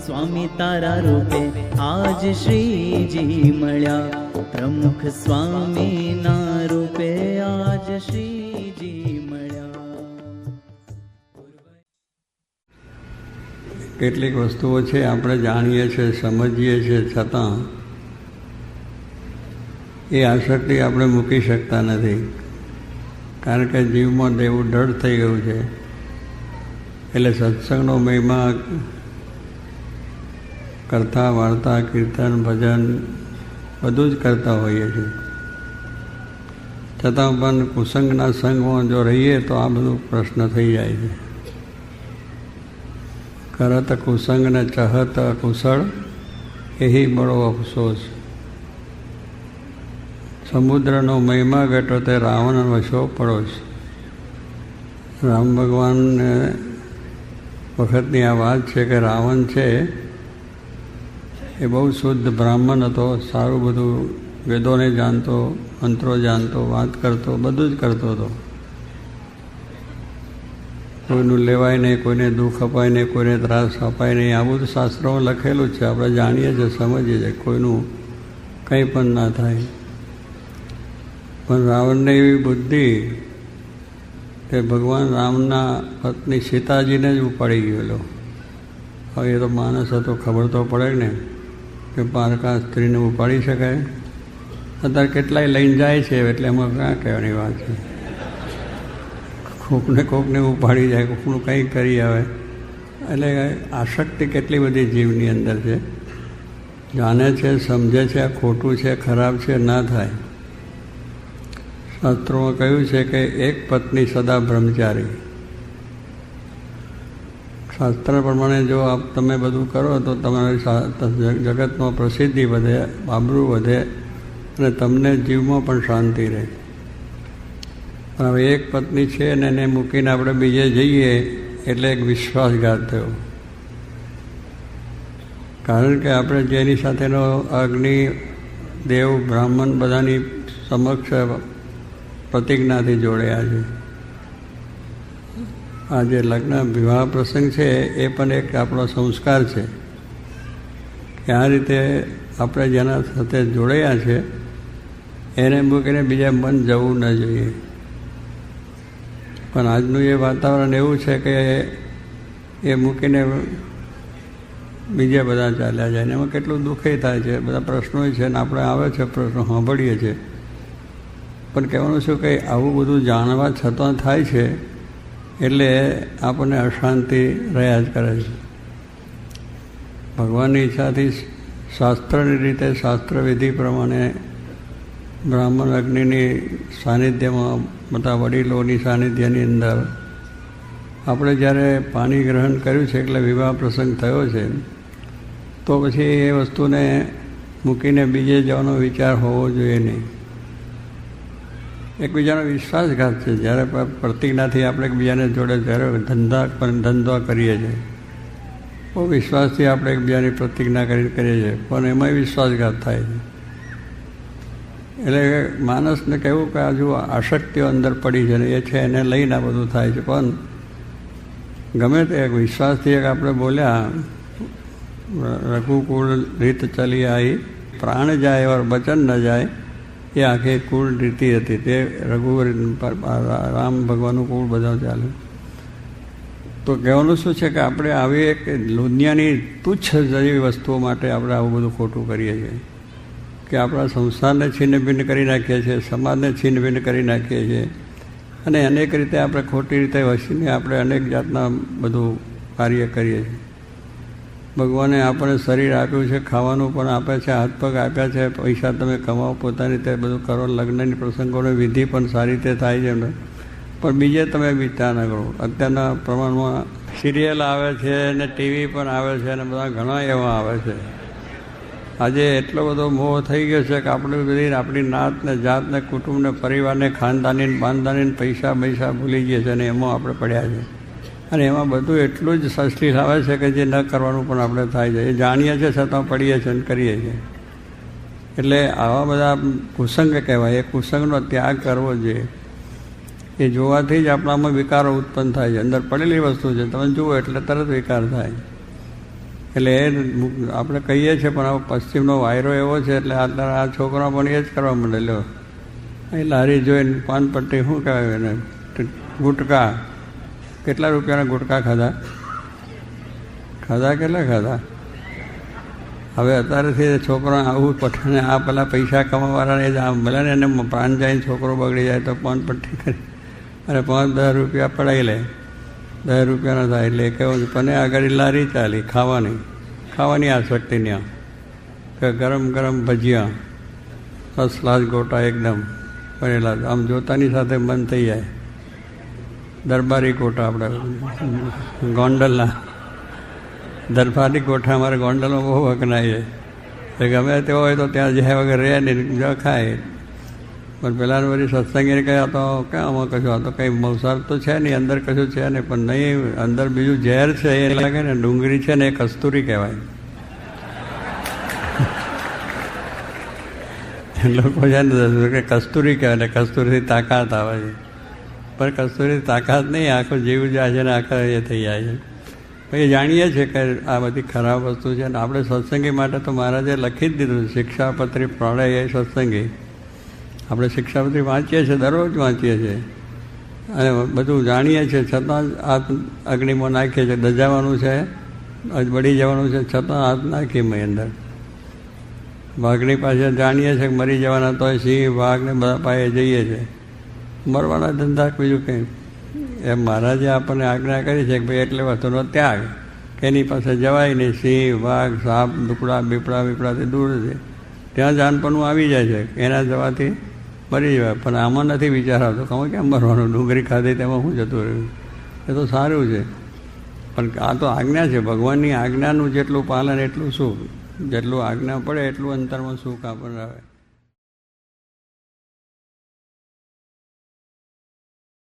સ્વામી તારા રૂપે આજ શ્રીજી મળ્યા, પ્રમુખ સ્વામીના રૂપે આજ શ્રીજી મળ્યા. કેટલીક વસ્તુઓ છે આપણે જાણીએ છીએ, સમજીએ છીએ, છતાં એ આસક્તિ આપણે મૂકી શકતા નથી. કારણ કે જીવમાં દેવું દૃઢ થઈ ગયું છે. એટલે સત્સંગનો મહિમા કરતા વાર્તા, કીર્તન, ભજન બધું જ કરતા હોઈએ છીએ. છતાં પણ કુસંગના સંગમાં જો રહીએ તો આ બધું પ્રશ્ન થઈ જાય છે. કરત કુસંગ ને ચહત કુશળ, એહી બળો અફસોસ. સમુદ્રનો મહિમા ઘટો તે રાવણ વશો પડોશ. રામ ભગવાન વખતની આ વાત છે કે રાવણ છે એ બહુ શુદ્ધ બ્રાહ્મણ હતો, સારું બધું વેદોને જાણતો, મંત્રો જાણતો, વાત કરતો, બધું જ કરતો હતો. કોઈનું લેવાય નહીં, કોઈને દુઃખ અપાય નહીં, કોઈને ત્રાસ અપાય નહીં, આ બધું શાસ્ત્રોમાં લખેલું જ છે. આપણે જાણીએ છીએ, સમજીએ છીએ, કોઈનું કંઈ પણ ના થાય. પણ રાવણને એવી બુદ્ધિ કે ભગવાન રામના પત્ની સીતાજીને જ ઉપાડી ગયેલો. હવે એ તો માણસ હતો, ખબર તો પડે ને કે પારકા સ્ત્રીને ઉપાડી શકાય. અત્યારે કેટલાય લઈને જાય છે, એટલે એમાં ક્યાં કહેવાની વાત છે. કોકને ઉપાડી જાય, કોકનું કંઈ કરી આવે. એટલે આસક્તિ કેટલી બધી જીવની અંદર છે. જાણે છે, સમજે છે આ ખોટું છે, ખરાબ છે, ના થાય. શાસ્ત્રોમાં કહ્યું છે કે એક પત્ની સદા બ્રહ્મચારી. શાસ્ત્ર પ્રમાણે જો તમે બધું કરો તો તમારી જગતમાં પ્રસિદ્ધિ વધે, આબરૂ વધે અને તમને જીવમાં પણ શાંતિ રહે. પણ હવે એક પત્ની છે ને એને મૂકીને આપણે બીજે જઈએ એટલે એક વિશ્વાસઘાત થયો. કારણ કે આપણે જેની સાથેનો અગ્નિ, દેવ, બ્રાહ્મણ બધાની સમક્ષ પ્રતિજ્ઞાથી જોડ્યા છે. આ જે લગ્ન વિવાહ પ્રસંગ છે એ પણ એક આપણો સંસ્કાર છે કે આ રીતે આપણે જેના સાથે જોડાયા છે એને મૂકીને બીજા મન જવું ન જોઈએ. પણ આજનું એ વાતાવરણ એવું છે કે એ મૂકીને બીજા બધા ચાલ્યા જાય ને એમાં કેટલું દુઃખે થાય છે. બધા પ્રશ્નો છે ને આપણે આવે છે, પ્રશ્નો સાંભળીએ છીએ. પણ કહેવાનું શું કે આવું બધું જાણવા છતાં થાય છે એટલે આપણને અશાંતિ રહ્યા જ કરે છે. ભગવાનની ઈચ્છાથી શાસ્ત્રની રીતે, શાસ્ત્રવિધિ પ્રમાણે બ્રાહ્મણ અગ્નિની સાનિધ્યમાં, બધા વડીલોની સાનિધ્યની અંદર આપણે જ્યારે પાણી ગ્રહણ કર્યું છે એટલે વિવાહ પ્રસંગ થયો છે, તો પછી એ વસ્તુને મૂકીને બીજે જવાનો વિચાર હોવો જોઈએ નહીં. એકબીજાનો વિશ્વાસઘાત છે. જ્યારે પ્રતિજ્ઞાથી આપણે એકબીજાને જોડે જ્યારે ધંધો કરીએ છીએ, બહુ વિશ્વાસથી આપણે એકબીજાની પ્રતિજ્ઞા કરીએ છીએ, પણ એમાંય વિશ્વાસઘાત થાય છે. એટલે માણસને કહેવું કે હજુ આસક્તિઓ અંદર પડી છે ને એ છે, એને લઈને આ બધું થાય છે. પણ ગમે તે એક વિશ્વાસથી એક આપણે બોલ્યા, રઘુકુળ રીત ચલી આવી, પ્રાણ જાય और વચન ન જાય, એ આખી કુળ રીતિ હતી. તે રઘુ રામ ભગવાનનું કુળ બધા ચાલે. તો કહેવાનું શું છે કે આપણે આવી એક દુનિયાની તુચ્છ જેવી વસ્તુઓ માટે આપણે આવું બધું ખોટું કરીએ છીએ કે આપણા સંસારને છિન્ન ભિન્ન કરી નાખીએ છીએ, સમાજને છિન્ન ભિન્ન કરી નાખીએ છીએ અને અનેક રીતે આપણે ખોટી રીતે વસીને આપણે અનેક જાતના બધું કાર્ય કરીએ છીએ. ભગવાને આપણને શરીર આપ્યું છે, ખાવાનું પણ આપે છે, હાથ પગ આપ્યા છે, પૈસા તમે કમાવો, પોતાની રીતે બધું કરો, લગ્નની પ્રસંગોની વિધિ પણ સારી રીતે થાય છે. પણ બીજે તમે વિચાર ન કરો. અત્યારના પ્રમાણમાં સિરિયલ આવે છે ને ટીવી પણ આવે છે અને બધા ઘણા એવા આવે છે. આજે એટલો બધો મોહ થઈ ગયો છે કે આપણે બધી આપણી નાતને, જાતને, કુટુંબને, પરિવારને, ખાનદાની, બાંધદાની, પૈસા ભૂલી ગયા છે અને એમાં આપણે પડ્યા છે. અને એમાં બધું એટલું જ સસલીસ આવે છે કે જે ન કરવાનું પણ આપણે થાય છે. એ જાણીએ છીએ છતાં પડીએ છીએ અને કરીએ છીએ. એટલે આવા બધા કુસંગ કહેવાય. એ કુસંગનો ત્યાગ કરવો જોઈએ. એ જોવાથી જ આપણામાં વિકારો ઉત્પન્ન થાય છે. અંદર પડેલી વસ્તુ છે, તમે જુઓ એટલે તરત વિકાર થાય. એટલે એ આપણે કહીએ છીએ પણ હવે પશ્ચિમનો વાયરો એવો છે એટલે આ છોકરા પણ એ જ કરવા માંડેલો. એ લારી જોઈને પાનપટ્ટી શું કહેવાય એને, ગુટકા, કેટલા રૂપિયાના ગુટકા ખાધા કેટલા ખાધા. હવે અત્યારેથી છોકરા આવું પઠાને આ પેલા પૈસા કમાવાળાને જ આમ ભલે ને એને પ્રાણ જાય છોકરો બગડી જાય તો પાનપટ્ટી કરી અને 5-10 રૂપિયા પડાવી લે, 10 રૂપિયાના થાય એટલે કેવું પણ આગળ લારી ચાલી ખાવાની આસક્તિ ત્યાં કે ગરમ ગરમ ભજીયા, ફર્સ્ટ ક્લાસ ગોટા એકદમ બનેલા, આમ જોતાની સાથે મન થઈ જાય. દરબારી ગોટા આપણે ગોંડલના દરબારી ગોઠા અમારે ગોંડલમાં બહુ વખણાય છે. ગમે તે હોય તો ત્યાં જ્યાં વગર રહે નહીં જો ખાય. પણ પેલા વળી સત્સંગીને કહ્યા તો ક્યાં આમાં કશું, આ તો કંઈ મવસાર તો છે નહીં, અંદર કશું છે નહીં, પણ નહીં અંદર બીજું ઝેર છે એ લાગે ને, ડુંગળી છે ને એ કસ્તુરી કહેવાય. લોકો છે ને કે કસ્તુરી કહેવાય ને કસ્તુરીથી તાકાત આવે છે, પણ કસ્તુરી તાકાત નહીં, આખો જીવ જાય છે ને આખા એ થઈ જાય છે. પછી જાણીએ છીએ કે આ બધી ખરાબ વસ્તુ છે ને આપણે સત્સંગી માટે તો મહારાજે લખી જ દીધું, શિક્ષાપત્રી પ્રણય એ સત્સંગી. આપણે શિક્ષાપત્રી વાંચીએ છીએ, દરરોજ વાંચીએ છીએ અને બધું જાણીએ છીએ, છતાં હાથ અગ્નિમાં નાખીએ છીએ. દજાવાનું છે, બળી જવાનું છે, છતાં હાથ નાખીએ મેં અંદર. વાઘની પાસે જાણીએ છીએ કે મરી જવાના તોય સિંહ વાઘ ને બધા પાસે જઈએ છીએ, મરવાના ધંધા બીજું કંઈ. એમ મહારાજે આપણને આજ્ઞા કરી છે કે ભાઈ એટલે વસ્તુનો ત્યાગ, કે એની પાસે જવાય નહીં. સિંહ વાઘ સાપ દુકડા બીપડાથી દૂર છે, ત્યાં જાનપણું આવી જાય છે, એના જવાથી મરી જવાય. પણ આમાં નથી વિચાર આવતો કે કેમ મરવાનું, ડુંગળી ખાધી તેમાં શું જતું રહ્યું. એ તો સારું છે પણ આ તો આજ્ઞા છે, ભગવાનની આજ્ઞાનું જેટલું પાલન એટલું સુખ, જેટલું આજ્ઞા પડે એટલું અંતરમાં સુખ આપણને આવે.